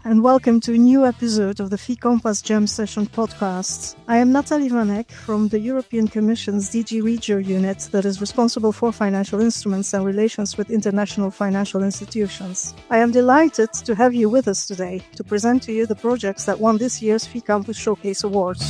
and welcome to a new episode of the Fee Compass Jam Session podcast. I am Nathalie Van Neck from the European Commission's DG REGIO unit that is responsible for financial instruments and relations with international financial institutions. I am delighted to have you with us today to present to you the projects that won this year's Fee Campus Showcase Awards.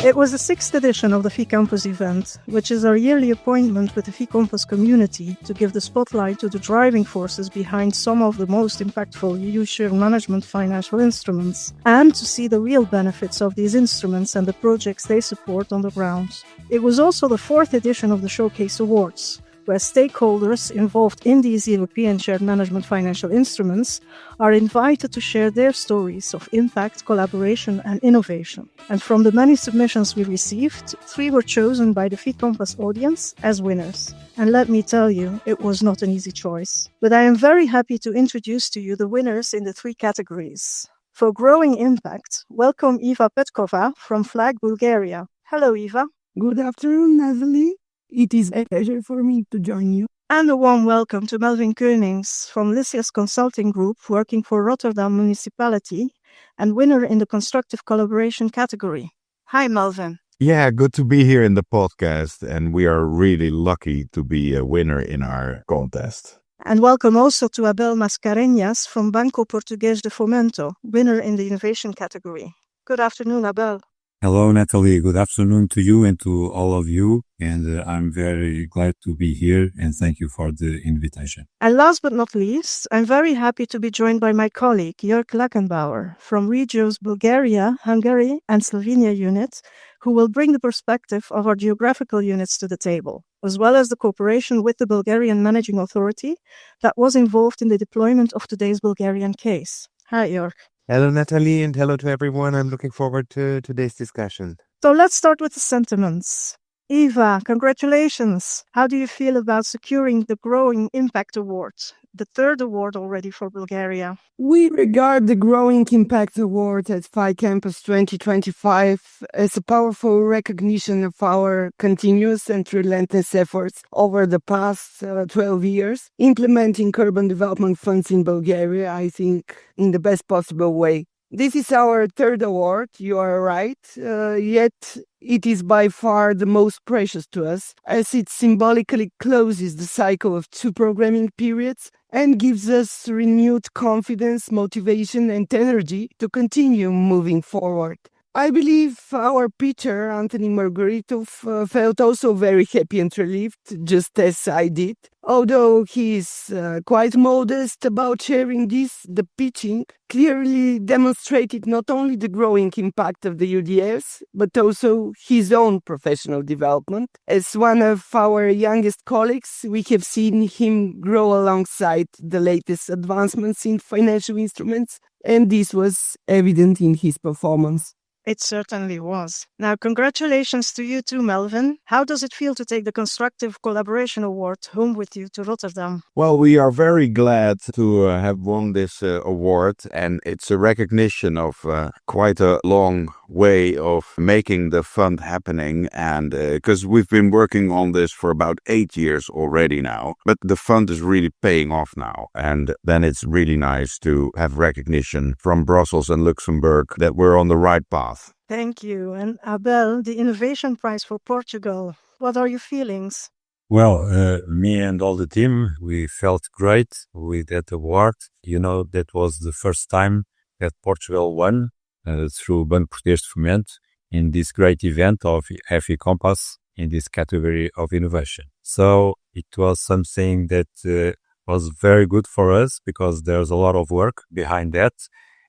It was the 6th edition of the Fee Campus event, which is our yearly appointment with the Fee Campus community to give the spotlight to the driving forces behind some of the most impactful EU shared management financial instruments, and to see the real benefits of these instruments and the projects they support on the ground. It was also the 4th edition of the Showcase Awards, where stakeholders involved in these European shared management financial instruments are invited to share their stories of impact, collaboration and innovation. And from the many submissions we received, 3 were chosen by the Fee Compass audience as winners. And let me tell you, it was not an easy choice. But I am very happy to introduce to you the winners in the 3 categories. For growing impact, welcome Iva Petkova from Flag, Bulgaria. Hello, Iva. Good afternoon, Nathalie. It is a pleasure for me to join you. And a warm welcome to Melvin Könings from Lysias Consulting Group, working for Rotterdam Municipality and winner in the Constructive Collaboration category. Hi, Melvin. Yeah, good to be here in the podcast, and we are really lucky to be a winner in our contest. And welcome also to Abel Mascarenhas from Banco Português de Fomento, winner in the Innovation category. Good afternoon, Abel. Hello, Nathalie. Good afternoon to you and to all of you. And I'm very glad to be here and thank you for the invitation. And last but not least, I'm very happy to be joined by my colleague, Jörg Lackenbauer from Regio's Bulgaria, Hungary and Slovenia unit, who will bring the perspective of our geographical units to the table, as well as the cooperation with the Bulgarian Managing Authority that was involved in the deployment of today's Bulgarian case. Hi, Jörg. Hello, Nathalie, and hello to everyone. I'm looking forward to today's discussion. So let's start with the sentiments. Iva, congratulations. How do you feel about securing the Growing Impact Award, the 3rd award already for Bulgaria? We regard the Growing Impact Award at Fee Campus 2025 as a powerful recognition of our continuous and relentless efforts over the past 12 years, implementing urban development funds in Bulgaria, I think, in the best possible way. This is our 3rd award, you are right, yet it is by far the most precious to us, as it symbolically closes the cycle of 2 programming periods and gives us renewed confidence, motivation and energy to continue moving forward. I believe our pitcher, Anthony Margaritov, felt also very happy and relieved, just as I did. Although he is quite modest about sharing this, the pitching clearly demonstrated not only the growing impact of the UDS, but also his own professional development. As one of our youngest colleagues, we have seen him grow alongside the latest advancements in financial instruments, and this was evident in his performance. It certainly was. Now, congratulations to you too, Melvin. How does it feel to take the Constructive Collaboration Award home with you to Rotterdam? Well, we are very glad to have won this award, and it's a recognition of quite a long way of making the fund happening, and because we've been working on this for about 8 years already now, but the fund is really paying off now, and then it's really nice to have recognition from Brussels and Luxembourg that we're on the right path. Thank you. And Abel, the Innovation Prize for Portugal. What are your feelings? Well, me and all the team, we felt great with that award. You know, that was the first time that Portugal won through Banco Português de Fomento in this great event of Fee Compass in this category of innovation. So it was something that was very good for us because there's a lot of work behind that.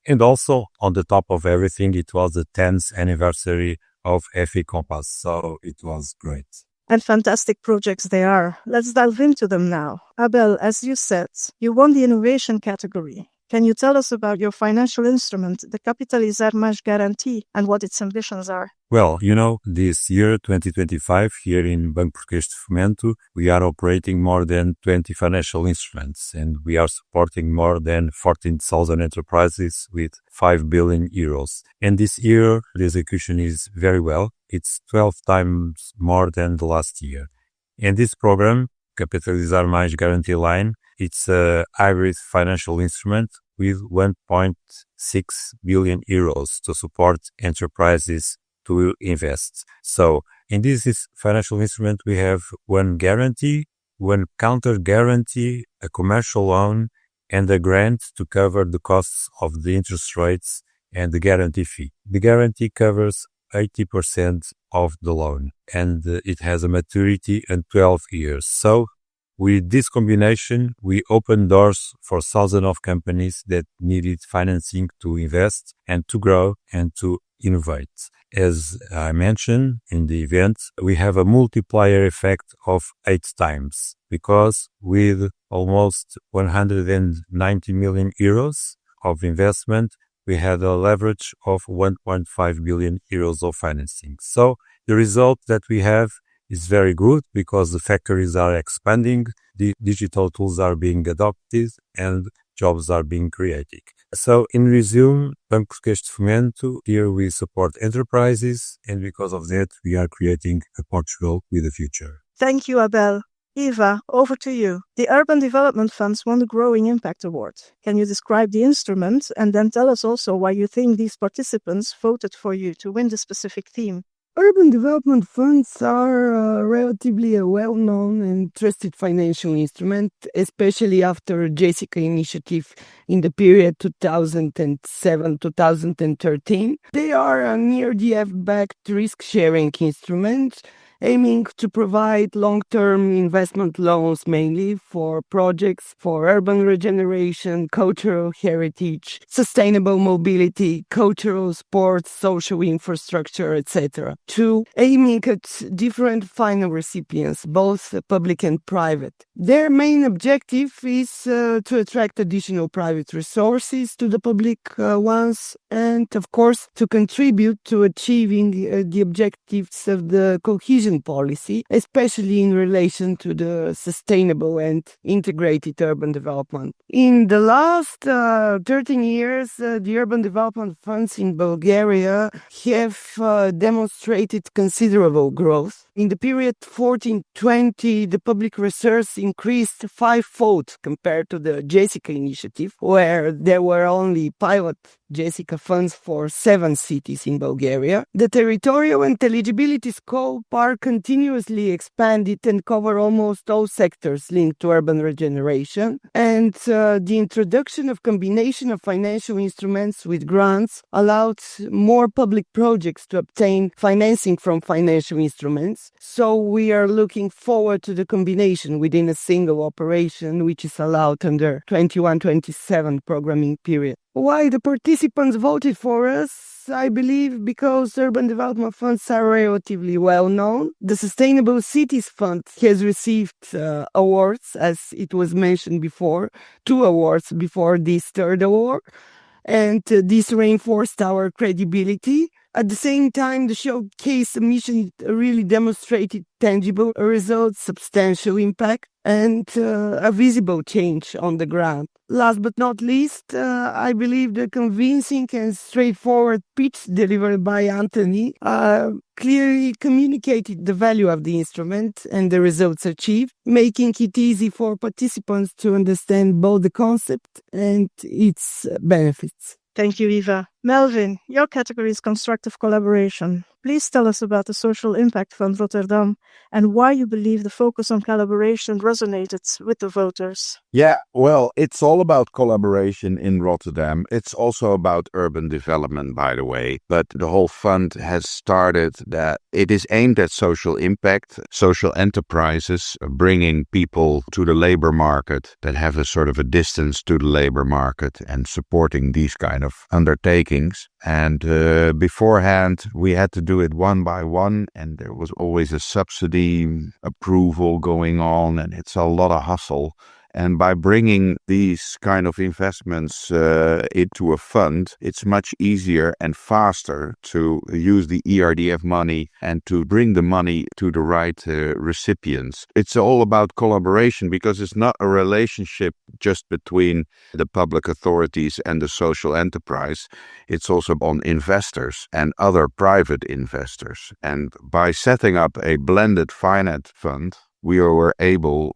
And also, on the top of everything, it was the 10th anniversary of Fee Compass, so it was great. And fantastic projects they are. Let's delve into them now. Abel, as you said, you won the Innovation category. Can you tell us about your financial instrument, the Capitalizar Mais Guarantee, and what its ambitions are? Well, you know, this year, 2025, here in Banco Português de Fomento, we are operating more than 20 financial instruments, and we are supporting more than 14,000 enterprises with 5 billion euros. And this year, the execution is very well. It's 12 times more than the last year. And this program, Capitalizar Mais Guarantee Line, it's a hybrid financial instrument with 1.6 billion euros to support enterprises to invest. So in this financial instrument, we have one guarantee, one counter guarantee, a commercial loan, and a grant to cover the costs of the interest rates and the guarantee fee. The guarantee covers 80% of the loan, and it has a maturity in 12 years. So with this combination, we open doors for thousands of companies that needed financing to invest and to grow and to innovate. As I mentioned in the event, we have a multiplier effect of 8 times because with almost 190 million euros of investment, we had a leverage of 1.5 billion euros of financing. So the result that we have is very good because the factories are expanding, the digital tools are being adopted, and jobs are being created. So in resume, Banco Português de Fomento, here we support enterprises, and because of that, we are creating a Portugal with a future. Thank you, Abel. Eva, over to you. The Urban Development Funds won the Growing Impact Award. Can you describe the instrument and then tell us also why you think these participants voted for you to win the specific theme? Urban development funds are relatively a well-known and trusted financial instrument, especially after Jessica initiative in the period 2007-2013. They are an ERDF-backed risk-sharing instrument aiming to provide long-term investment loans mainly for projects for urban regeneration, cultural heritage, sustainable mobility, cultural, sports, social infrastructure, etc. To aiming at different final recipients, both public and private. Their main objective is to attract additional private resources to the public ones and, of course, to contribute to achieving the objectives of the cohesion policy, especially in relation to the sustainable and integrated urban development. In the last 13 years, the urban development funds in Bulgaria have demonstrated considerable growth. In the period 14-20, the public resource increased 5-fold compared to the Jessica initiative, where there were only pilot Jessica funds for 7 cities in Bulgaria. The territorial and eligibility scope are continuously expanded and cover almost all sectors linked to urban regeneration. And the introduction of combination of financial instruments with grants allowed more public projects to obtain financing from financial instruments. So we are looking forward to the combination within a single operation, which is allowed under 21-27 programming period. Why the participants voted for us? I believe because urban development funds are relatively well known. The Sustainable Cities Fund has received awards, as it was mentioned before, 2 awards before this 3rd award, and this reinforced our credibility. At the same time, the showcase mission really demonstrated tangible results, substantial impact, and a visible change on the ground. Last but not least, I believe the convincing and straightforward pitch delivered by Anthony clearly communicated the value of the instrument and the results achieved, making it easy for participants to understand both the concept and its benefits. Thank you, Eva. Melvin, your category is constructive collaboration. Please tell us about the Social Impact Fund Rotterdam and why you believe the focus on collaboration resonated with the voters. Yeah, well, it's all about collaboration in Rotterdam. It's also about urban development, by the way. But the whole fund has started that it is aimed at social impact, social enterprises, bringing people to the labor market that have a sort of a distance to the labor market and supporting these kind of undertakings. And beforehand, we had to do it one by one, and there was always a subsidy approval going on, and it's a lot of hustle. And by bringing these kind of investments into a fund, it's much easier and faster to use the ERDF money and to bring the money to the right recipients. It's all about collaboration because it's not a relationship just between the public authorities and the social enterprise. It's also on investors and other private investors. And by setting up a blended finance fund, we are able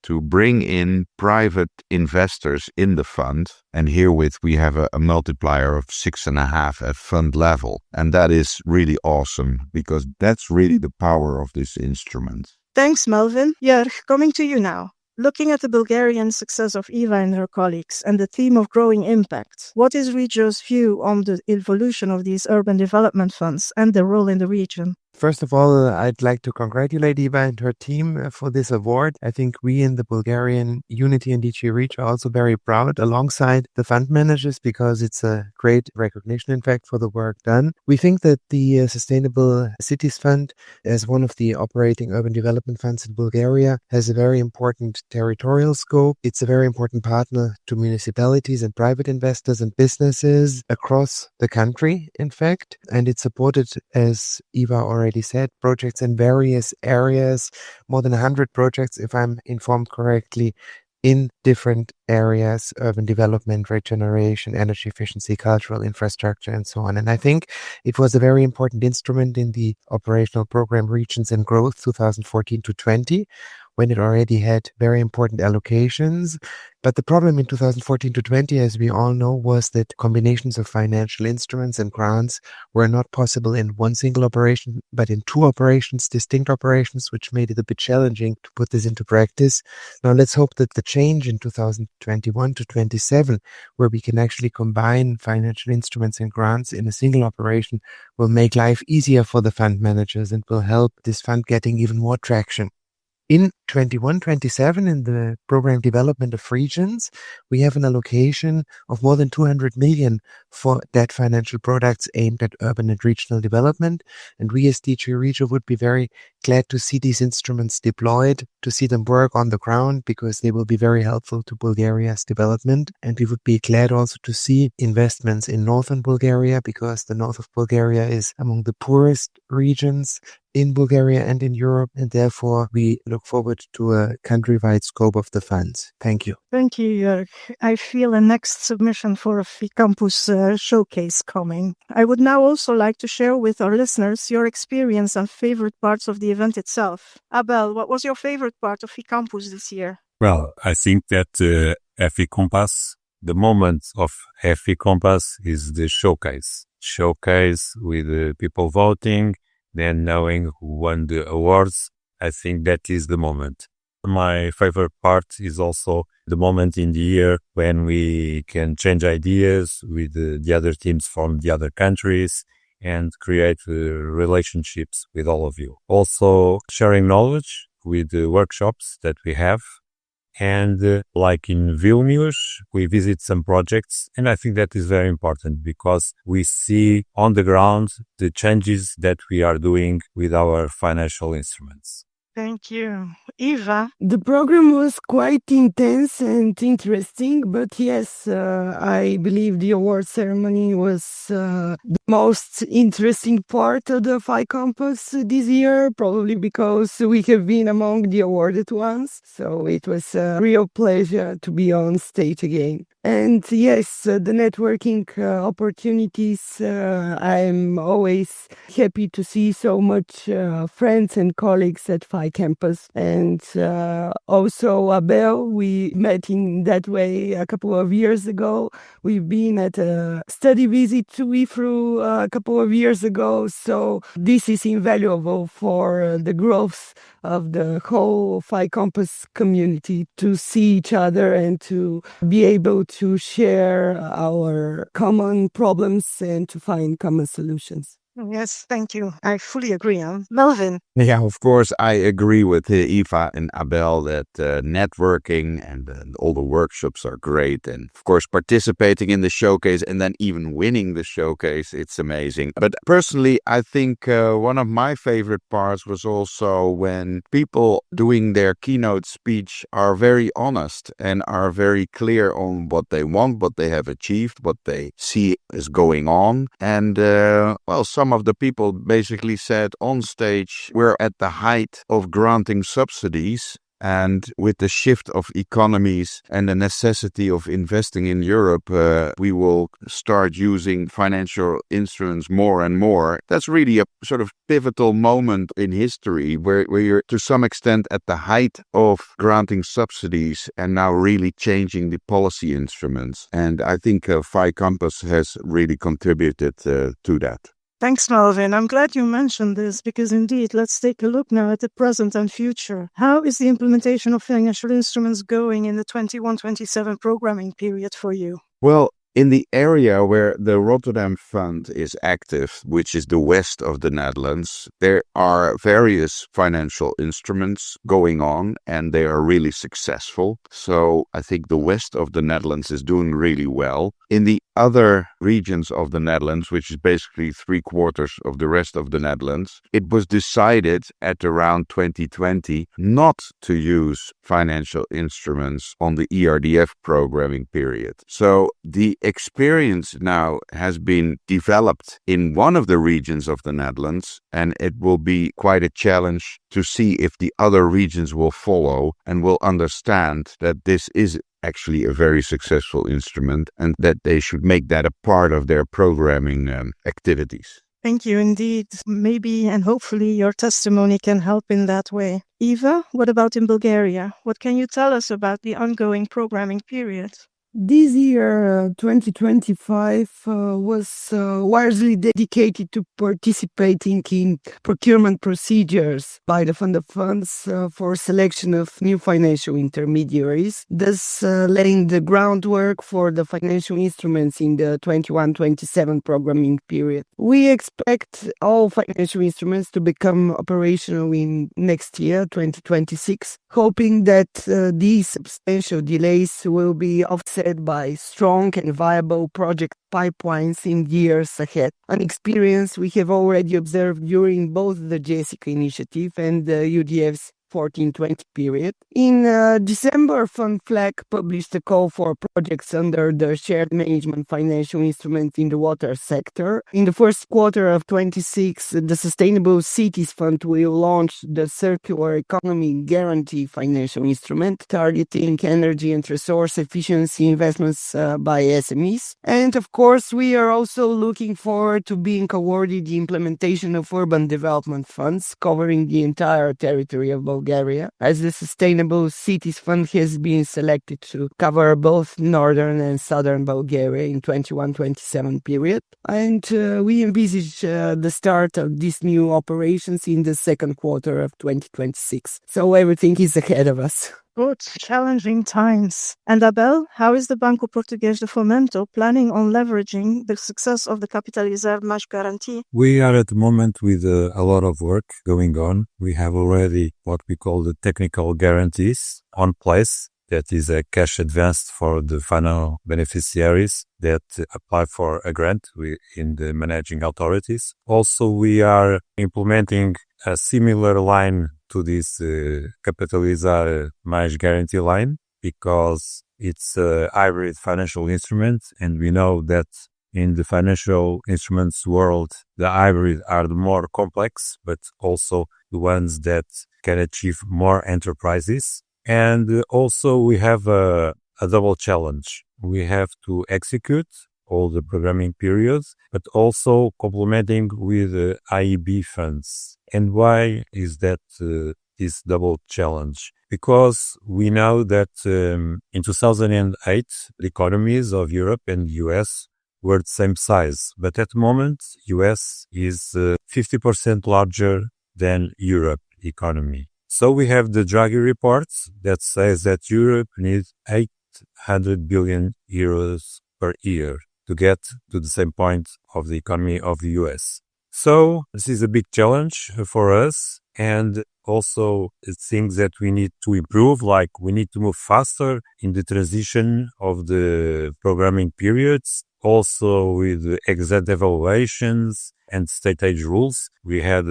to bring in private investors in the fund. And herewith we have a multiplier of 6.5 at fund level. And that is really awesome because that's really the power of this instrument. Thanks, Melvin. Jörg, coming to you now. Looking at the Bulgarian success of Iva and her colleagues and the theme of growing impact, what is Regio's view on the evolution of these urban development funds and their role in the region? First of all, I'd like to congratulate Iva and her team for this award. I think we in the Bulgarian Unity and DG REGIO are also very proud alongside the fund managers because it's a great recognition, in fact, for the work done. We think that the Sustainable Cities Fund, as one of the operating urban development funds in Bulgaria, has a very important territorial scope. It's a very important partner to municipalities and private investors and businesses across the country, in fact. And it's supported, as Iva already said, projects in various areas, more than 100 projects, if I'm informed correctly, in different areas: urban development, regeneration, energy efficiency, cultural infrastructure, and so on. And I think it was a very important instrument in the operational program Regions and Growth 2014 to 20, when it already had very important allocations. But the problem in 2014 to 20, as we all know, was that combinations of financial instruments and grants were not possible in one single operation, but in two operations, distinct operations, which made it a bit challenging to put this into practice. Now let's hope that the change in 2021 to 27, where we can actually combine financial instruments and grants in a single operation, will make life easier for the fund managers and will help this fund getting even more traction. In 21-27, in the program development of regions, we have an allocation of more than 200 million for debt financial products aimed at urban and regional development. And we as DG REGIO would be very glad to see these instruments deployed, to see them work on the ground, because they will be very helpful to Bulgaria's development. And we would be glad also to see investments in northern Bulgaria, because the north of Bulgaria is among the poorest regions in Bulgaria and in Europe, and therefore we look forward to a countrywide scope of the funds. Thank you. Thank you, Jörg. I feel a next submission for a FICampus showcase coming. I would now also like to share with our listeners your experience and favorite parts of the event itself. Abel, what was your favorite part of FICampus this year? Well, I think that FICampus, the moment of FICampus is the showcase. Showcase with people voting, then knowing who won the awards. I think that is the moment. My favorite part is also the moment in the year when we can change ideas with the other teams from the other countries and create relationships with all of you. Also sharing knowledge with the workshops that we have. And like in Vilnius, we visit some projects, and I think that is very important because we see on the ground the changes that we are doing with our financial instruments. Thank you. Iva? The program was quite intense and interesting, but yes, I believe the award ceremony was the most interesting part of the FICampus this year, probably because we have been among the awarded ones. So it was a real pleasure to be on stage again. And yes, the networking opportunities, I'm always happy to see so much friends and colleagues at FICampus. And also Abel, we met in that way a couple of years ago. We've been at a study visit to IFRU a couple of years ago. So this is invaluable for the growth of the whole FICampus community, to see each other and to be able to share our common problems and to find common solutions. Yes, thank you. I fully agree. Melvin? Yeah, of course, I agree with Iva and Abel that networking and all the workshops are great. And of course, participating in the showcase and then even winning the showcase, it's amazing. But personally, I think one of my favorite parts was also when people doing their keynote speech are very honest and are very clear on what they want, what they have achieved, what they see is going on. And some of the people basically said on stage, we're at the height of granting subsidies And with the shift of economies and the necessity of investing in Europe, we will start using financial instruments more and more. That's really a sort of pivotal moment in history where you're to some extent at the height of granting subsidies and now really changing the policy instruments. And I think FI Campus has really contributed to that. Thanks, Melvin. I'm glad you mentioned this because indeed, let's take a look now at the present and future. How is the implementation of financial instruments going in the 21-27 programming period for you? Well, in the area where the Rotterdam Fund is active, which is the west of the Netherlands, there are various financial instruments going on and they are really successful. So I think the west of the Netherlands is doing really well. In the other regions of the Netherlands, which is basically 3/4 of the rest of the Netherlands, it was decided at around 2020 not to use financial instruments on the ERDF programming period. So the experience now has been developed in one of the regions of the Netherlands, and it will be quite a challenge to see if the other regions will follow and will understand that this is actually a very successful instrument and that they should make that a part of their programming activities. Thank you indeed. Maybe and hopefully your testimony can help in that way. Eva, what about in Bulgaria? What can you tell us about the ongoing programming period? This year, 2025, was largely dedicated to participating in procurement procedures by the Fund of Funds for selection of new financial intermediaries, thus laying the groundwork for the financial instruments in the 21-27 programming period. We expect all financial instruments to become operational in next year, 2026, hoping that these substantial delays will be offset by strong and viable project pipelines in years ahead, an experience we have already observed during both the JESICA initiative and the UDF's 14-20 period. In December, FundFlag published a call for projects under the shared management financial instrument in the water sector. In the first quarter of 26, the Sustainable Cities Fund will launch the Circular Economy Guarantee financial instrument, targeting energy and resource efficiency investments by SMEs. And of course, we are also looking forward to being awarded the implementation of urban development funds covering the entire territory of Bulgaria, as the Sustainable Cities Fund has been selected to cover both northern and southern Bulgaria in 21-27 period. And we envisage the start of these new operations in the second quarter of 2026. So everything is ahead of us. Good, challenging times. And Abel, how is the Banco Português de Fomento planning on leveraging the success of the capitalizar Mascarenhas? We are at the moment with a lot of work going on. We have already what we call the technical guarantees on place. That is a cash advance for the final beneficiaries that apply for a grant in the managing authorities. Also, we are implementing a similar line to this capitalizar mais guarantee line because it's a hybrid financial instrument, and we know that in the financial instruments world, the hybrid are the more complex, but also the ones that can achieve more enterprises. And also we have a double challenge. We have to execute all the programming periods, but also complementing with IEB funds. And why is that this double challenge? Because we know that in 2008, the economies of Europe and US were the same size. But at the moment, US is 50% larger than Europe economy. So we have the Draghi reports that says that Europe needs 800 billion euros per year to get to the same point of the economy of the US. So this is a big challenge for us, and also things that we need to improve, like we need to move faster in the transition of the programming periods, also with exit evaluations and state aid rules. We had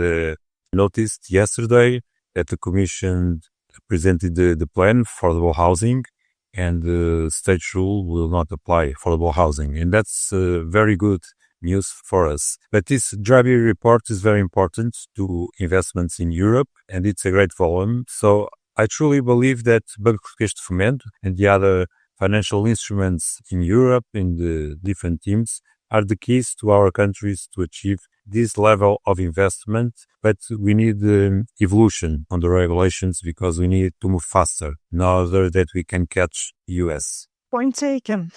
noticed yesterday that the Commission presented the plan for affordable housing, and the state rule will not apply for affordable housing. And that's very good news for us. But this Draghi report is very important to investments in Europe, and it's a great volume. So I truly believe that Banco Português de Fomento and the other financial instruments in Europe, in the different teams, are the keys to our countries to achieve this level of investment. But we need evolution on the regulations because we need to move faster in order that we can catch US. Point taken.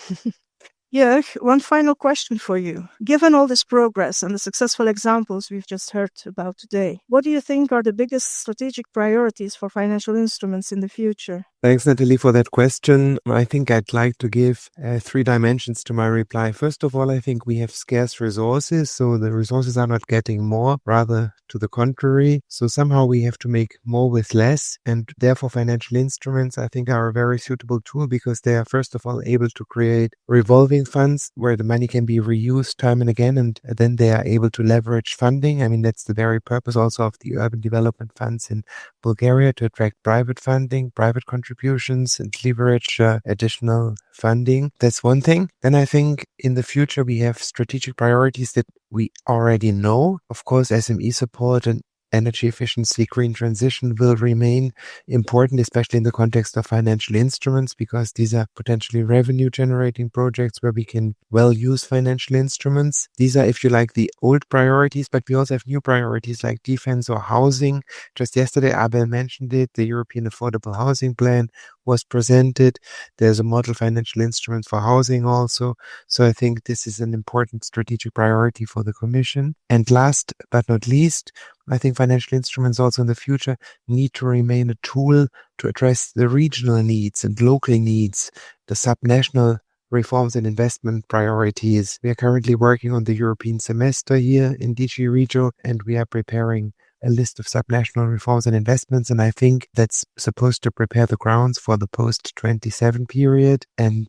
Jörg, one final question for you. Given all this progress and the successful examples we've just heard about today, what do you think are the biggest strategic priorities for financial instruments in the future? Thanks, Nathalie, for that question. I think I'd like to give 3 dimensions to my reply. First of all, I think we have scarce resources, so the resources are not getting more, rather to the contrary. So somehow we have to make more with less, and therefore financial instruments, I think, are a very suitable tool because they are, first of all, able to create revolving funds where the money can be reused time and again, and then they are able to leverage funding. I mean, that's the very purpose also of the urban development funds in Bulgaria, to attract private funding, private contributions, and leverage additional funding. That's one thing. Then I think in the future we have strategic priorities that we already know. Of course, SME support and energy efficiency, green transition will remain important, especially in the context of financial instruments, because these are potentially revenue generating projects where we can well use financial instruments. These are, if you like, the old priorities, but we also have new priorities like defense or housing. Just yesterday, Abel mentioned it. The European Affordable Housing Plan was presented. There's a model financial instrument for housing also. So I think this is an important strategic priority for the Commission. And last but not least, I think financial instruments also in the future need to remain a tool to address the regional needs and local needs, the subnational reforms and investment priorities. We are currently working on the European semester here in DG REGIO, and we are preparing a list of subnational reforms and investments, and I think that's supposed to prepare the grounds for the post-27 period, and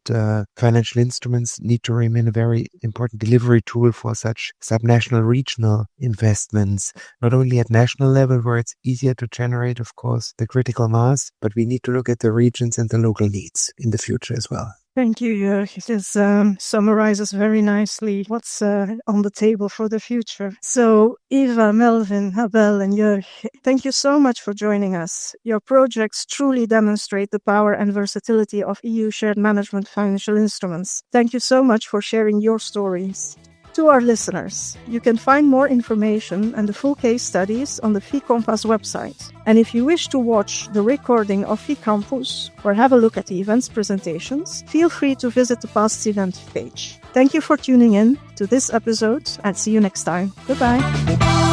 financial instruments need to remain a very important delivery tool for such subnational regional investments, not only at national level where it's easier to generate, of course, the critical mass, but we need to look at the regions and the local needs in the future as well. Thank you, Jörg. This summarizes very nicely what's on the table for the future. So, Iva, Melvin, Abel, and Jörg, thank you so much for joining us. Your projects truly demonstrate the power and versatility of EU shared management financial instruments. Thank you so much for sharing your stories. To our listeners, you can find more information and the full case studies on the FI Compass website. And if you wish to watch the recording of FI Campus or have a look at the event's presentations, feel free to visit the past event page. Thank you for tuning in to this episode and see you next time. Goodbye.